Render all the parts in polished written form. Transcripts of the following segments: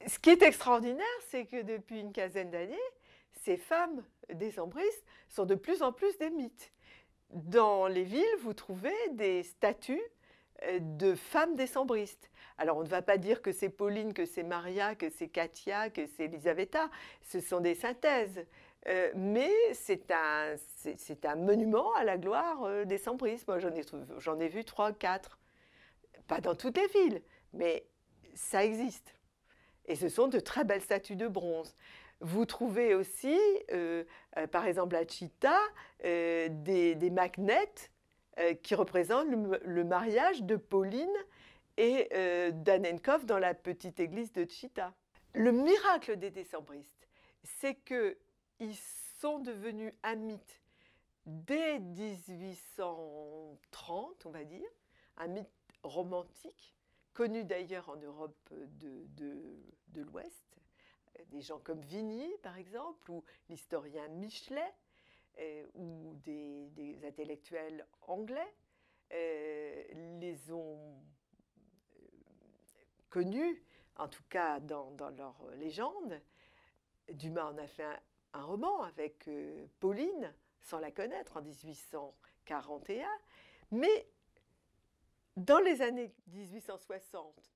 Ce qui est extraordinaire, c'est que depuis une quinzaine d'années, ces femmes décembristes sont de plus en plus des mythes. Dans les villes, vous trouvez des statues de femmes décembristes. Alors on ne va pas dire que c'est Pauline, que c'est Maria, que c'est Katia, que c'est Elisabetta, ce sont des synthèses. Mais c'est un monument à la gloire décembriste. Moi j'en ai vu 3, 4. Pas dans toutes les villes, mais ça existe. Et ce sont de très belles statues de bronze. Vous trouvez aussi, par exemple à Chita, des magnets qui représentent le mariage de Pauline et d'Annenkov dans la petite église de Chita. Le miracle des décembristes, c'est qu'ils sont devenus un mythe dès 1830, on va dire, un mythe romantique, connu d'ailleurs en Europe de l'Ouest, des gens comme Vigny par exemple, ou l'historien Michelet, ou des intellectuels anglais les ont connus, en tout cas dans leur légende. Dumas en a fait un roman avec Pauline, sans la connaître, en 1841. Mais dans les années 1860,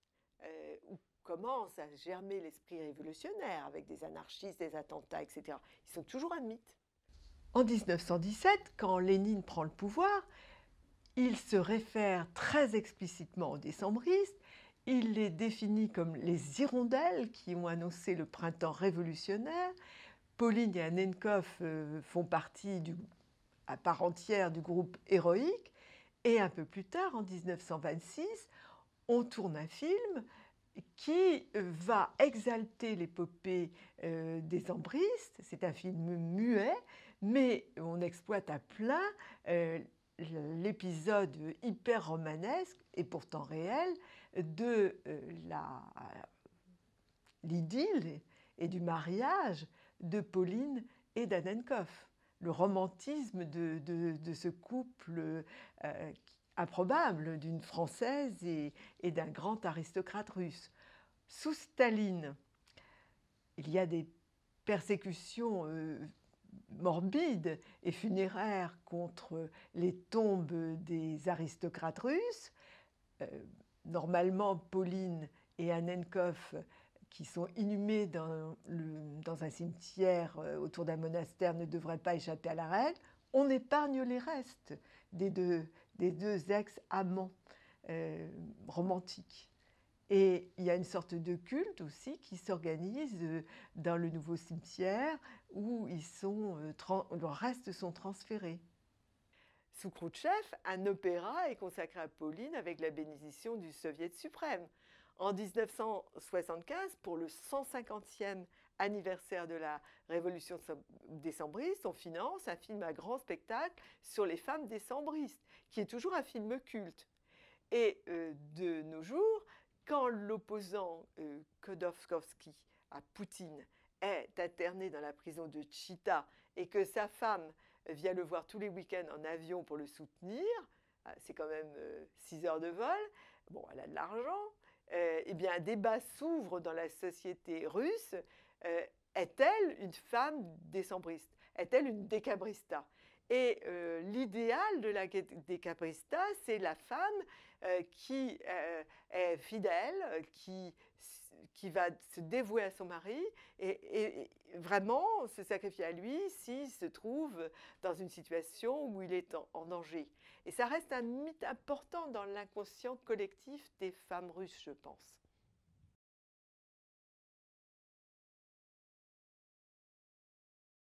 où commence à germer l'esprit révolutionnaire avec des anarchistes, des attentats, etc., ils sont toujours un mythe. En 1917, quand Lénine prend le pouvoir, il se réfère très explicitement aux décembristes. Il les définit comme les hirondelles qui ont annoncé le printemps révolutionnaire. Pauline et Annenkov font partie à part entière du groupe héroïque. Et un peu plus tard, en 1926, on tourne un film qui va exalter l'épopée décembristes. C'est un film muet, mais on exploite à plein l'épisode hyper romanesque et pourtant réel de l'idylle et du mariage de Pauline et d'Annenkov. Le romantisme de ce couple improbable d'une Française et d'un grand aristocrate russe. Sous Staline, il y a des persécutions morbides et funéraires contre les tombes des aristocrates russes. Normalement, Pauline et Annenkov, qui sont inhumés dans un cimetière autour d'un monastère, ne devraient pas échapper à la règle. On épargne les restes des deux ex-amants romantiques. Et il y a une sorte de culte aussi qui s'organise dans le nouveau cimetière où leurs restes sont transférés. Sous Khrouchtchev, un opéra est consacré à Pauline avec la bénédiction du Soviet suprême. En 1975, pour le 150e anniversaire de la révolution décembriste, on finance un film à grand spectacle sur les femmes décembristes, qui est toujours un film culte. Et de nos jours, quand l'opposant Khodorkovsky à Poutine est interné dans la prison de Chita et que sa femme vient le voir tous les week-ends en avion pour le soutenir, c'est quand même 6 heures de vol, bon, elle a de l'argent, eh bien un débat s'ouvre dans la société russe. Est-elle une femme décembriste? Est-elle une décabrista? Et l'idéal de la décabrista, c'est la femme qui est fidèle, qui va se dévouer à son mari et vraiment se sacrifier à lui s'il se trouve dans une situation où il est en danger. Et ça reste un mythe important dans l'inconscient collectif des femmes russes, je pense.